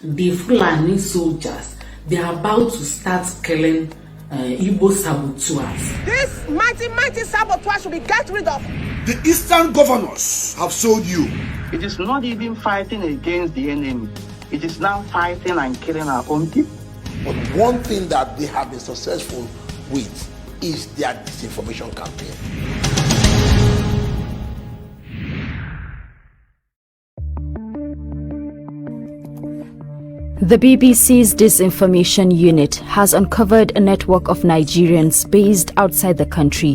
the Fulani soldiers, they are about to start killing Igbo saboteurs. This mighty saboteur should be get rid of. The Eastern governors have sold you. It is not even fighting against the enemy. It is now fighting and killing our own people. But one thing that they have been successful with is their disinformation campaign. The BBC's Disinformation Unit has uncovered a network of Nigerians based outside the country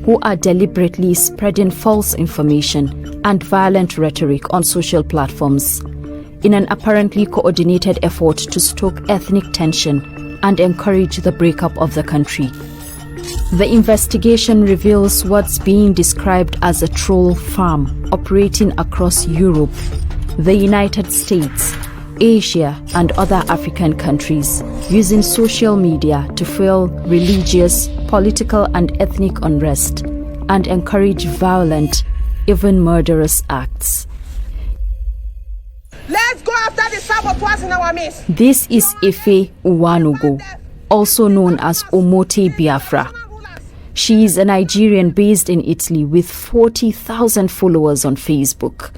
who are deliberately spreading false information and violent rhetoric on social platforms in an apparently coordinated effort to stoke ethnic tension and encourage the breakup of the country. The investigation reveals what's being described as a troll farm operating across Europe, the United States, Asia and other African countries, using social media to fuel religious, political and ethnic unrest and encourage violent, even murderous acts. Let's go after the saboteurs in our midst. This is Ife Uwanugo, also known as Omote Biafra. She is a Nigerian based in Italy with 40,000 followers on Facebook.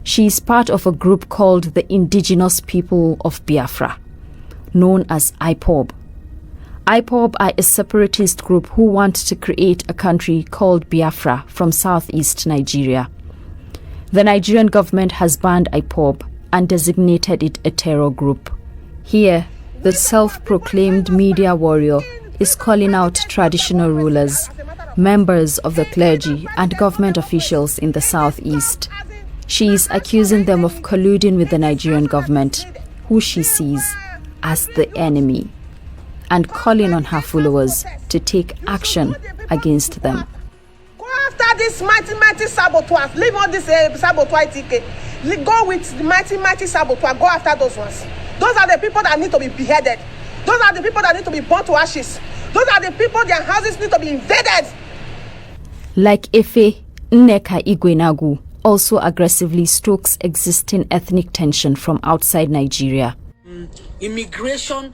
She is part of a group called the Indigenous People of Biafra, known as ipob. ipob are a separatist group who want to create a country called Biafra from southeast Nigeria. The Nigerian government has banned ipob and designated it a terror group. Here, the self-proclaimed media warrior is calling out traditional rulers, members of the clergy and government officials in the southeast. She is accusing them of colluding with the Nigerian government, who she sees as the enemy, and calling on her followers to take action against them. Go after this mighty saboteurs. Leave all this saboteur ticket. Go with the mighty saboteur. Go after those ones. Those are the people that need to be beheaded. Those are the people that need to be burnt to ashes. Those are the people, their houses need to be invaded. Like Efe Nneka Igwenagu also aggressively stokes existing ethnic tension from outside Nigeria. Immigration.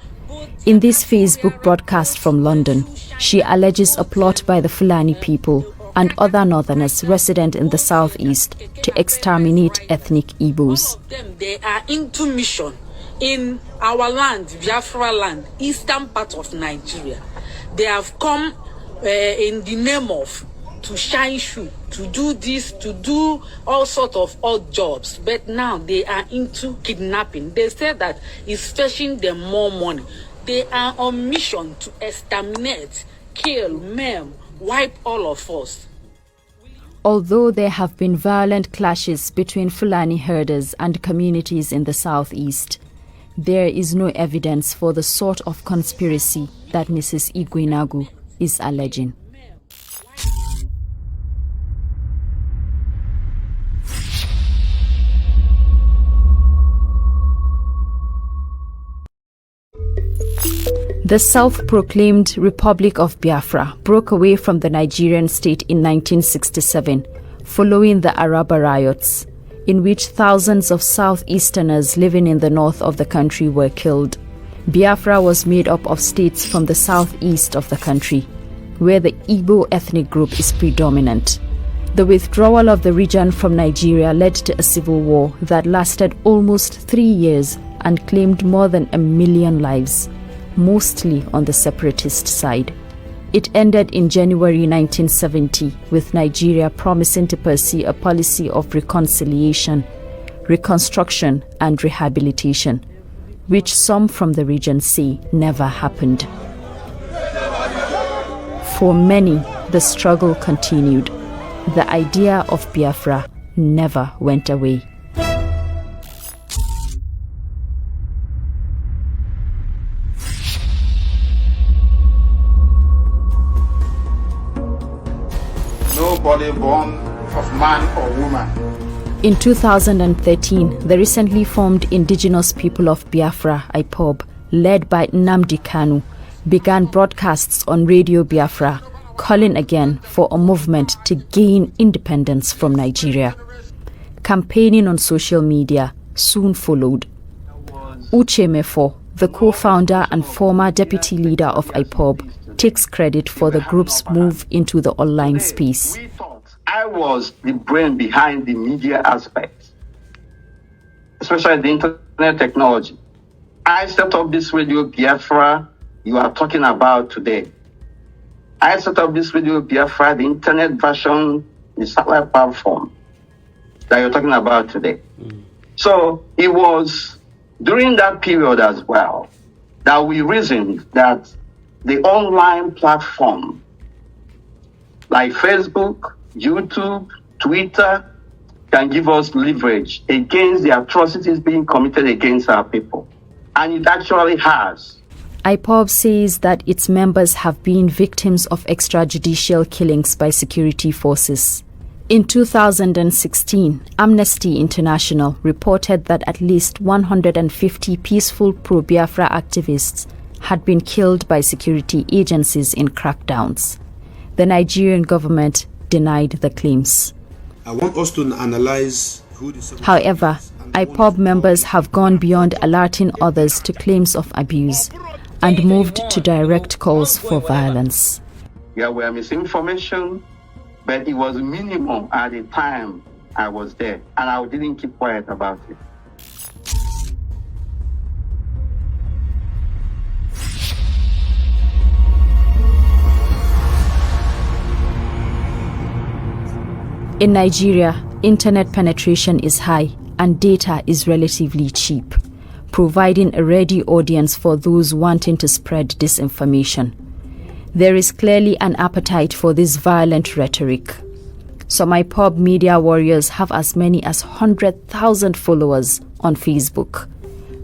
In this Facebook broadcast from London, she alleges a plot by the Fulani people and other northerners resident in the southeast to exterminate ethnic Igbos. They are into mission in our land, Biafra land, eastern part of Nigeria. They have come in the name of to shine shoe, to do this, to do all sorts of odd jobs. But now they are into kidnapping. They say that it's fetching them more money. They are on mission to exterminate, kill, maim, wipe all of us. Although there have been violent clashes between Fulani herders and communities in the southeast, there is no evidence for the sort of conspiracy that Mrs. Igwenagu is alleging. The self-proclaimed Republic of Biafra broke away from the Nigerian state in 1967 following the Araba riots, in which thousands of southeasterners living in the north of the country were killed. Biafra was made up of states from the southeast of the country, where the Igbo ethnic group is predominant. The withdrawal of the region from Nigeria led to a civil war that lasted almost 3 years and claimed more than 1 million lives, mostly on the separatist side. It ended in January 1970, with Nigeria promising to pursue a policy of reconciliation, reconstruction and rehabilitation, which some from the region say never happened. For many, the struggle continued. The idea of Biafra never went away. Nobody born of man or woman. In 2013, the recently formed Indigenous People of Biafra, ipob, led by Nnamdi Kanu, began broadcasts on Radio Biafra, calling again for a movement to gain independence from Nigeria. Campaigning on social media soon followed. Uche Mefo, the co-founder and former deputy leader of ipob, takes credit for the group's move into the online space. We thought I was the brain behind the media aspect, especially the internet technology. I set up this Radio Biafra you are talking about today. I set up this Radio Biafra, the internet version, the satellite platform that you're talking about today. So it was during that period as well that we reasoned that the online platform like Facebook, YouTube, Twitter can give us leverage against the atrocities being committed against our people. And it actually has. ipob says that its members have been victims of extrajudicial killings by security forces. In 2016, Amnesty International reported that at least 150 peaceful pro-Biafra activists had been killed by security agencies in crackdowns. The Nigerian government denied the claims. I want us to analyze who the... However, ipob members have gone beyond alerting others to claims of abuse and moved to direct calls for violence. There were misinformation, but it was minimum at the time I was there, and I didn't keep quiet about it. In Nigeria, internet penetration is high and data is relatively cheap, providing a ready audience for those wanting to spread disinformation. There is clearly an appetite for this violent rhetoric. Some ipob media warriors have as many as 100,000 followers on Facebook.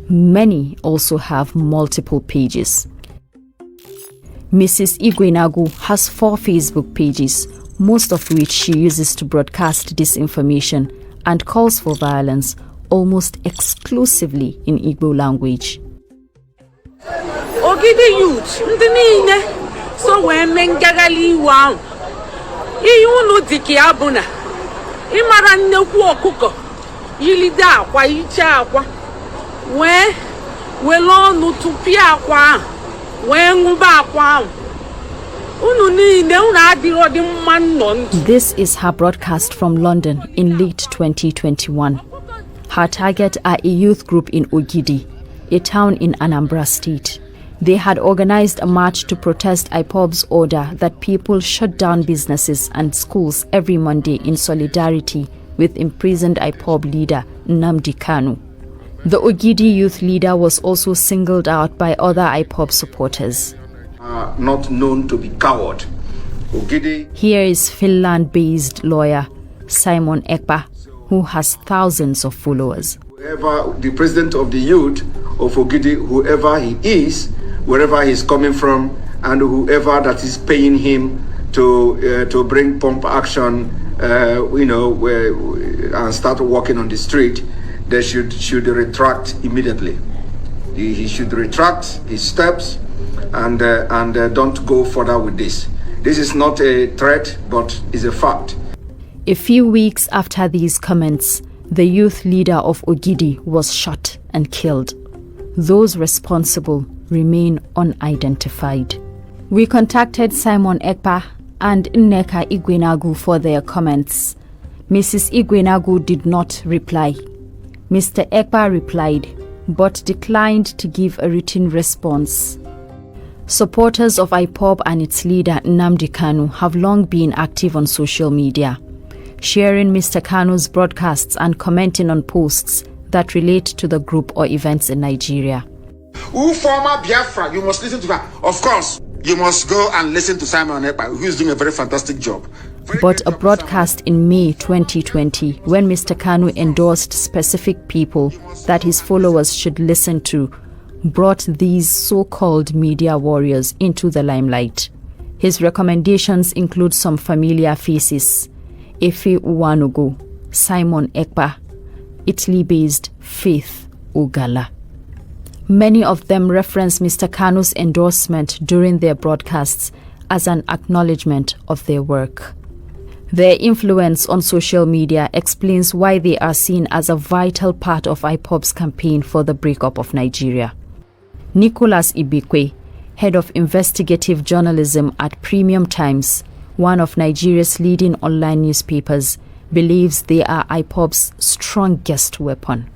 Many also have multiple pages. Mrs. Igwenagu has 4 Facebook pages, most of which she uses to broadcast disinformation and calls for violence almost exclusively in Igbo language. Ogidi youth, ndị niile so wee mengagali iwu ahụ. Ihe unu dịka ya bụ na ịmara nnekwu ọkụkọ yilide akwa iche akwa wee wele ọnụ tụpịa akwa ahụ wee ṅụba akwa ahụ. This is her broadcast from London in late 2021. Her target are a youth group in Ogidi, a town in Anambra State. They had organized a march to protest IPOB's order that people shut down businesses and schools every Monday in solidarity with imprisoned IPOB leader Nnamdi Kanu. The Ogidi youth leader was also singled out by other IPOB supporters. Not known to be coward. Ogidi. Here is Finland-based lawyer Simon Ekpa, who has thousands of followers. Whoever the president of the youth of Ogidi, whoever he is, wherever he's coming from, and whoever that is paying him to bring pump action, and start walking on the street, they should retract immediately. He should retract his steps and don't go further with this. This is not a threat, but is a fact. A few weeks after these comments, the youth leader of Ogidi was shot and killed. Those responsible remain unidentified. We contacted Simon Ekpa and Nneka Igwenagu for their comments. Mrs. Igwenagu did not reply. Mr. Ekpa replied, but declined to give a written response. Supporters of IPOB and its leader Nnamdi Kanu have long been active on social media, sharing Mr. Kanu's broadcasts and commenting on posts that relate to the group or events in Nigeria. Who former Biafra, you must listen to her. Of course, you must go and listen to Simon Ekpa, who is doing a very fantastic job. But a broadcast in May 2020, when Mr. Kanu endorsed specific people that his followers should listen to, brought these so-called media warriors into the limelight. His recommendations include some familiar faces: Efe Uwanugo, Simon Ekpa, Italy-based Faith Ogala. Many of them reference Mr. Kanu's endorsement during their broadcasts as an acknowledgement of their work. Their influence on social media explains why they are seen as a vital part of IPOB's campaign for the breakup of Nigeria. Nicholas Ibekwe, head of investigative journalism at Premium Times, one of Nigeria's leading online newspapers, believes they are IPOB's strongest weapon.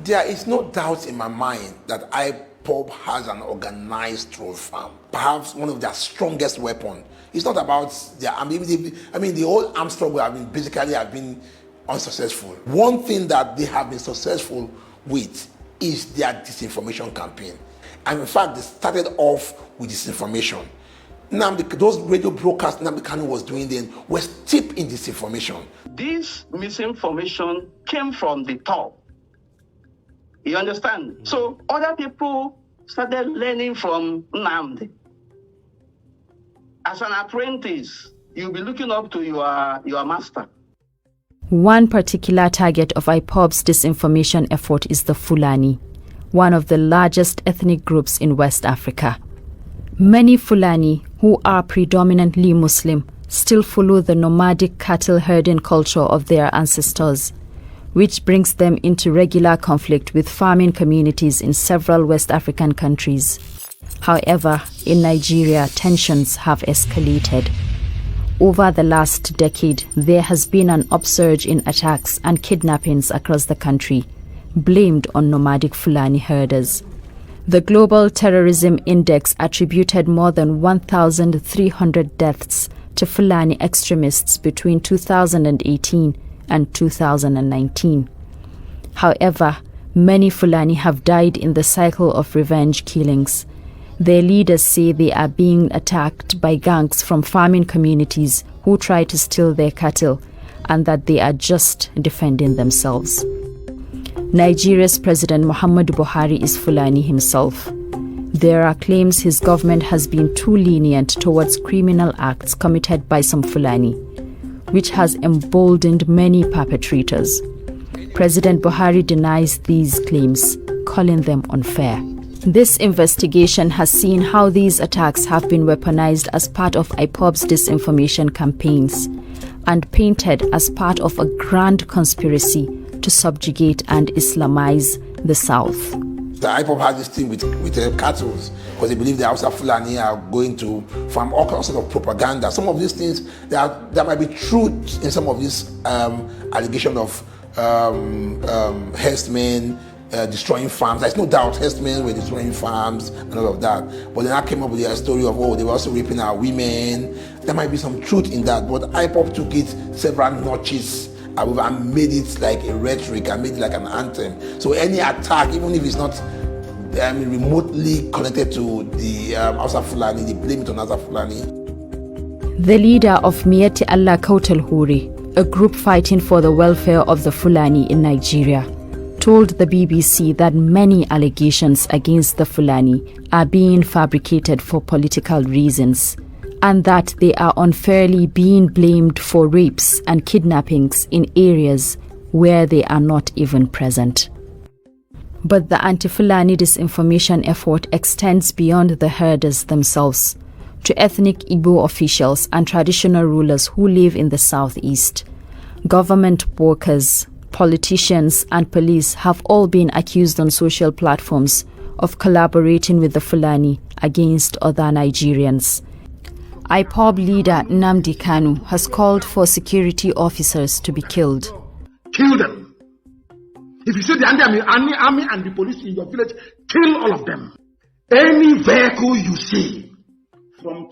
There is no doubt in my mind that IPOB has an organized troll farm, perhaps one of their strongest weapons. It's not about their, the whole armed struggle have been unsuccessful. One thing that they have been successful with is their disinformation campaign. And in fact, they started off with disinformation. Now, those radio broadcasts Nnamdi Kanu was doing then were steeped in disinformation. This misinformation came from the top. You understand? So other people started learning from Nnamdi. As an apprentice, you'll be looking up to your master. One particular target of IPOB's disinformation effort is the Fulani, one of the largest ethnic groups in West Africa. Many Fulani, who are predominantly Muslim, still follow the nomadic cattle herding culture of their ancestors, which brings them into regular conflict with farming communities in several West African countries. However, in Nigeria, tensions have escalated. Over the last decade, there has been an upsurge in attacks and kidnappings across the country, blamed on nomadic Fulani herders. The Global Terrorism Index attributed more than 1,300 deaths to Fulani extremists between 2018 and 2019. However, many Fulani have died in the cycle of revenge killings. Their leaders say they are being attacked by gangs from farming communities who try to steal their cattle, and that they are just defending themselves. Nigeria's President Muhammadu Buhari is Fulani himself. There are claims his government has been too lenient towards criminal acts committed by some Fulani, which has emboldened many perpetrators. President Buhari denies these claims, calling them unfair. This investigation has seen how these attacks have been weaponized as part of IPOB's disinformation campaigns and painted as part of a grand conspiracy to subjugate and Islamize the South. The IPOB has this thing with cattle because they believe the Hausa Fulani are going to farm, all kinds of propaganda. Some of these things, there might be truth in some of these allegations of herdsmen destroying farms. There's no doubt herdsmen were destroying farms and all of that. But then I came up with a story of, they were also raping our women. There might be some truth in that. But IPOB took it several notches and made it like a rhetoric and made it like an anthem. So any attack, even if it's not remotely connected to the Hausa Fulani, they blame it on Hausa Fulani. The leader of Miyetti Allah Kautal Hore, a group fighting for the welfare of the Fulani in Nigeria, told the BBC that many allegations against the Fulani are being fabricated for political reasons, and that they are unfairly being blamed for rapes and kidnappings in areas where they are not even present. But the anti-Fulani disinformation effort extends beyond the herders themselves to ethnic Igbo officials and traditional rulers who live in the southeast. Government workers, politicians and police have all been accused on social platforms of collaborating with the Fulani against other Nigerians. IPOB leader Nnamdi Kanu has called for security officers to be killed. Kill them. If you see the army and the police in your village, kill all of them. Any vehicle you see from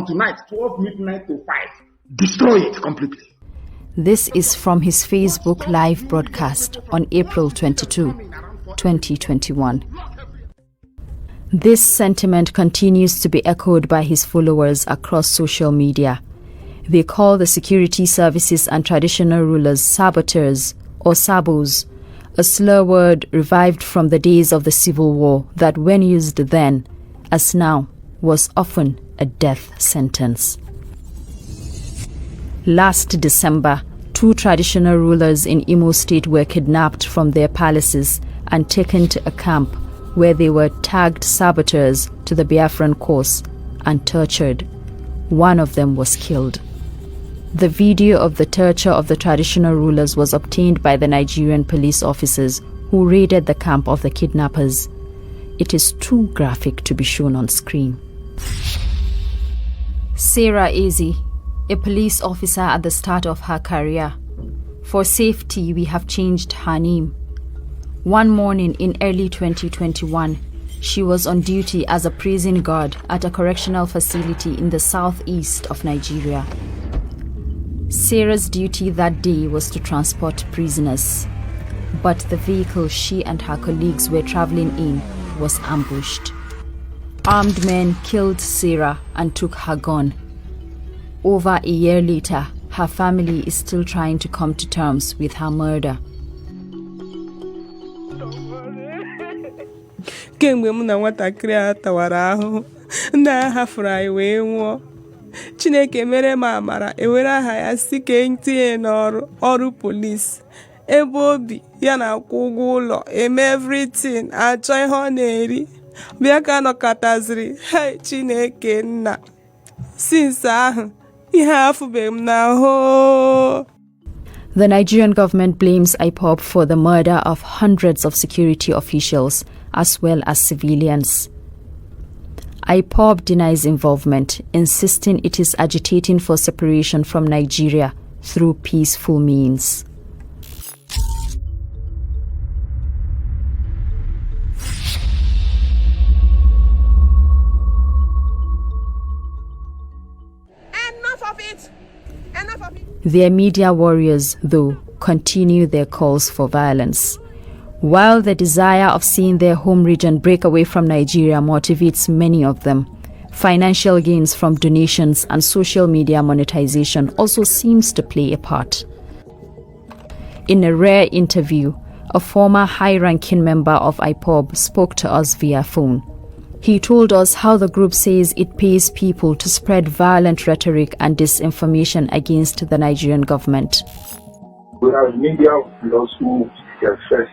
tonight, 12 midnight to 5, destroy it completely. This is from his Facebook live broadcast on April 22, 2021. This sentiment continues to be echoed by his followers across social media. They call the security services and traditional rulers saboteurs or sabos, a slur word revived from the days of the Civil War that, when used then, as now, was often a death sentence. Last December, 2 traditional rulers in Imo State were kidnapped from their palaces and taken to a camp where they were tagged saboteurs to the Biafran cause and tortured. One of them was killed. The video of the torture of the traditional rulers was obtained by the Nigerian police officers who raided the camp of the kidnappers. It is too graphic to be shown on screen. Sarah Ezi, a police officer at the start of her career. For safety, we have changed her name. One morning in early 2021, she was on duty as a prison guard at a correctional facility in the southeast of Nigeria. Sarah's duty that day was to transport prisoners, but the vehicle she and her colleagues were traveling in was ambushed. Armed men killed Sarah and took her gun. Over a year later, her family is still trying to come to terms with her murder. Kemgbe m na nwatakịrị a tawara ahụhụ, ndị a hafuru anyị wee nwụọ. Chineke mere m amara ewere aha ya si ka etinye n'ọrụ polisi. Ebe obi ya na-akwụ ụgwọ ụlọ, eme everything, achọ ihe ọ na-eri. Bịa ka nọkọtaziri, hey Chineke nna. Since ahụ, ihe afụbeghị m n'ahụ. The Nigerian government blames ipob for the murder of hundreds of security officials as well as civilians. ipob denies involvement, insisting it is agitating for separation from Nigeria through peaceful means. Enough of it! Enough of it! Their media warriors, though, continue their calls for violence. While the desire of seeing their home region break away from Nigeria motivates many of them, financial gains from donations and social media monetization also seems to play a part. In a rare interview, a former high-ranking member of ipob spoke to us via phone. He told us how the group says it pays people to spread violent rhetoric and disinformation against the Nigerian government. Whereas media lost who their first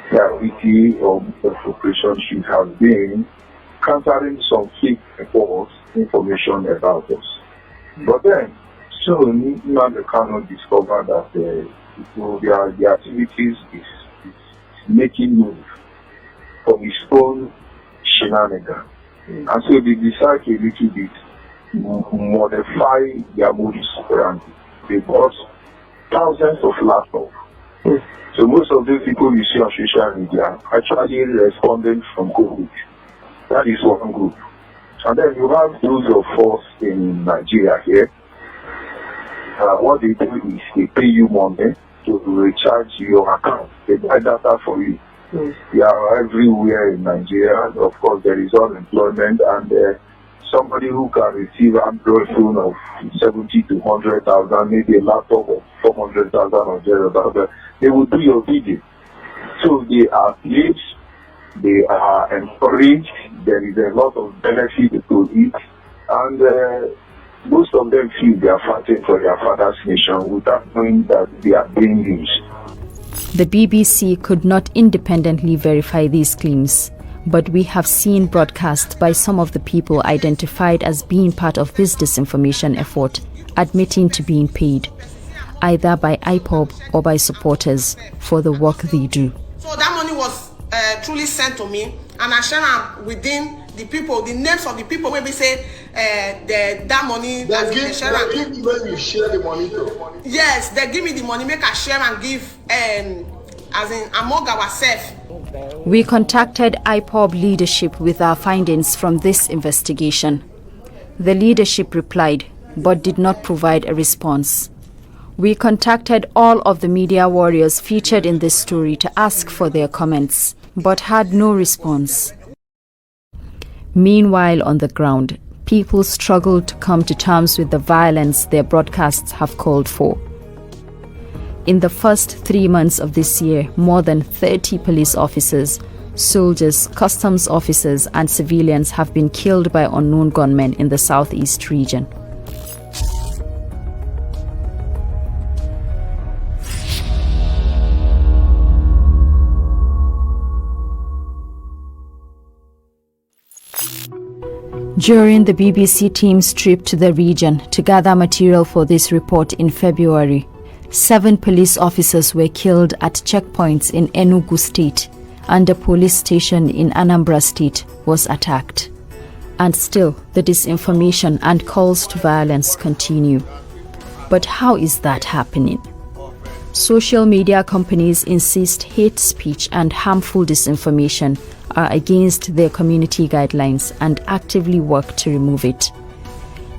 priority of the operation should have been countering some fake false information about us. But then, soon, Nnamdi Kanu discovered that the activities is making move from his own shenanigans. And so they decide to a little bit modify their modus operandi. They bought thousands of laptops. So most of those people you see on social media actually responded from COVID. That is one group. And then you have those of us in Nigeria here. What they do is they pay you money to recharge your account. They buy data for you. They are everywhere in Nigeria. Of course, there is unemployment, and somebody who can receive an Android phone of 70 to 100,000, maybe a laptop of 400,000 or thereabouts, they will do your video. So they are paid, they are encouraged, there is a lot of benefit to it, and most of them feel they are fighting for their father's nation without knowing that they are being used. The BBC could not independently verify these claims, but we have seen broadcasts by some of the people identified as being part of this disinformation effort admitting to being paid, either by ipob or by supporters, for the work they do. So that money was truly sent to me, and I share them within the people, the names of the people. Maybe say that money. They give you when you share the money to. Yes, they give me the money, make I share and give, as in among ourselves. We contacted ipob leadership with our findings from this investigation. The leadership replied, but did not provide a response. We contacted all of the media warriors featured in this story to ask for their comments, but had no response. Meanwhile, on the ground, people struggle to come to terms with the violence their broadcasts have called for. In the first 3 months of this year, more than 30 police officers, soldiers, customs officers, and civilians have been killed by unknown gunmen in the southeast region. During the BBC team's trip to the region to gather material for this report in February, 7 police officers were killed at checkpoints in Enugu State, and a police station in Anambra State was attacked. And still, the disinformation and calls to violence continue. But how is that happening? Social media companies insist hate speech and harmful disinformation are against their community guidelines and actively work to remove it.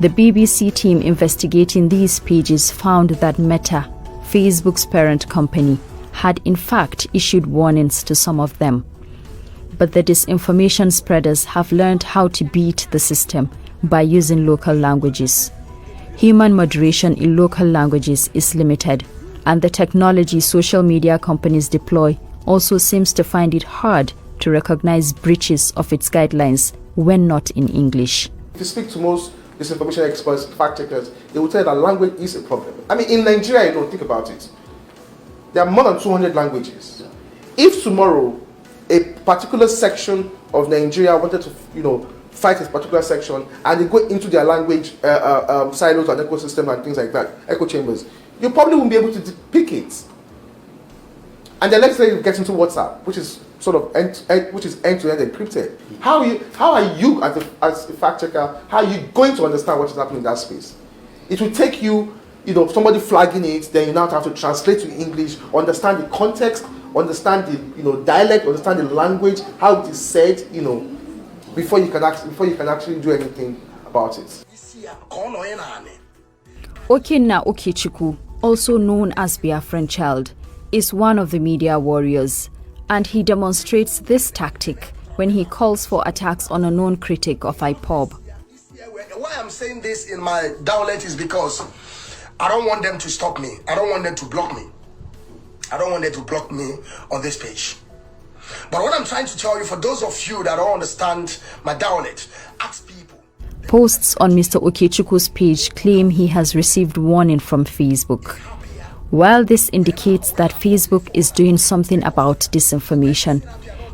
The BBC team investigating these pages found that Meta, Facebook's parent company, had in fact issued warnings to some of them. But the disinformation spreaders have learned how to beat the system by using local languages. Human moderation in local languages is limited, and the technology social media companies deploy also seems to find it hard to recognize breaches of its guidelines when not in English. If you speak to most disinformation experts, fact checkers, they will tell you that language is a problem. I mean, in Nigeria, you don't think about it. There are more than 200 languages. If tomorrow a particular section of Nigeria wanted to, fight a particular section, and they go into their language silos and ecosystem and things like that, echo chambers, you probably won't be able to pick it. And then let's say you get into WhatsApp, which is sort of end-to-end encrypted. How are you as a fact checker? How are you going to understand what is happening in that space? It will take you, somebody flagging it, then you now have to translate to English, understand the context, understand the dialect, understand the language, how it is said, before you can actually do anything about it. Okenna Okechukwu, also known as Biafran Child, is one of the media warriors, and he demonstrates this tactic when he calls for attacks on a known critic of ipob. Why I'm saying this in my downlet is because I don't want them to stop me. I don't want them to block me. I don't want them to block me on this page. But what I'm trying to tell you, for those of you that don't understand my downlet, ask people. Posts on Mr. Okechukwu's page claim he has received warning from Facebook. While this indicates that Facebook is doing something about disinformation,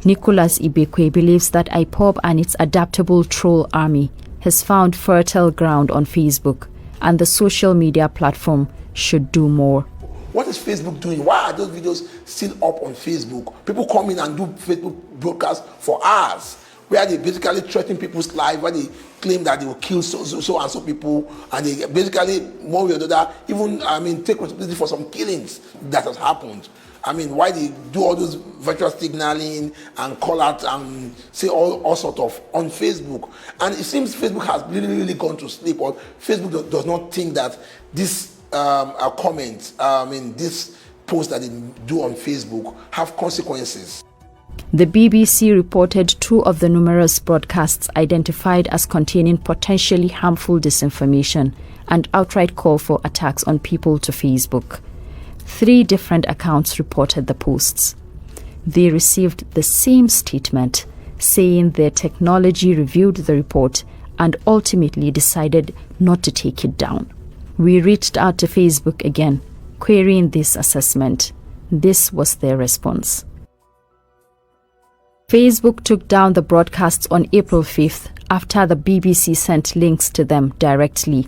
Nicholas Ibekwe believes that ipob and its adaptable troll army has found fertile ground on Facebook, and the social media platform should do more. What is Facebook doing? Why are those videos still up on Facebook? People come in and do Facebook broadcasts for hours, where they basically threaten people's lives, where they claim that they will kill so and so people, and they basically, one way or another, even, take responsibility for some killings that has happened. Why they do all those virtual signaling and call out and say all sort of on Facebook. And it seems Facebook has really gone to sleep, or Facebook does not think that this comments, this post that they do on Facebook have consequences. The BBC reported 2 of the numerous broadcasts identified as containing potentially harmful disinformation and outright call for attacks on people to Facebook. 3 different accounts reported the posts. They received the same statement, saying their technology reviewed the report and ultimately decided not to take it down. We reached out to Facebook again, querying this assessment. This was their response. Facebook took down the broadcasts on April 5th after the BBC sent links to them directly.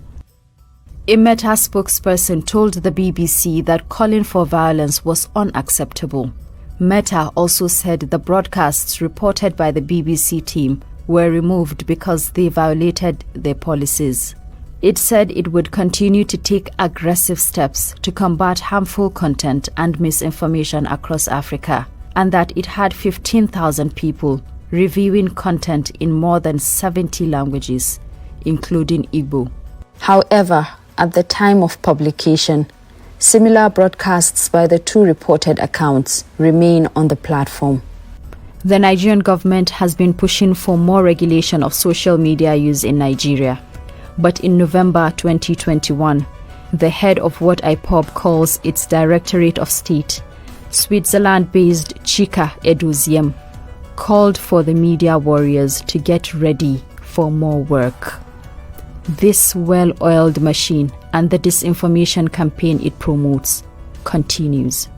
A Meta spokesperson told the BBC that calling for violence was unacceptable. Meta also said the broadcasts reported by the BBC team were removed because they violated their policies. It said it would continue to take aggressive steps to combat harmful content and misinformation across Africa, and that it had 15,000 people reviewing content in more than 70 languages, including Igbo. However, at the time of publication, similar broadcasts by the 2 reported accounts remain on the platform. The Nigerian government has been pushing for more regulation of social media use in Nigeria. But in November 2021, the head of what ipob calls its Directorate of State, Switzerland-based Chika Edoziem, called for the media warriors to get ready for more work. This well-oiled machine and the disinformation campaign it promotes continues.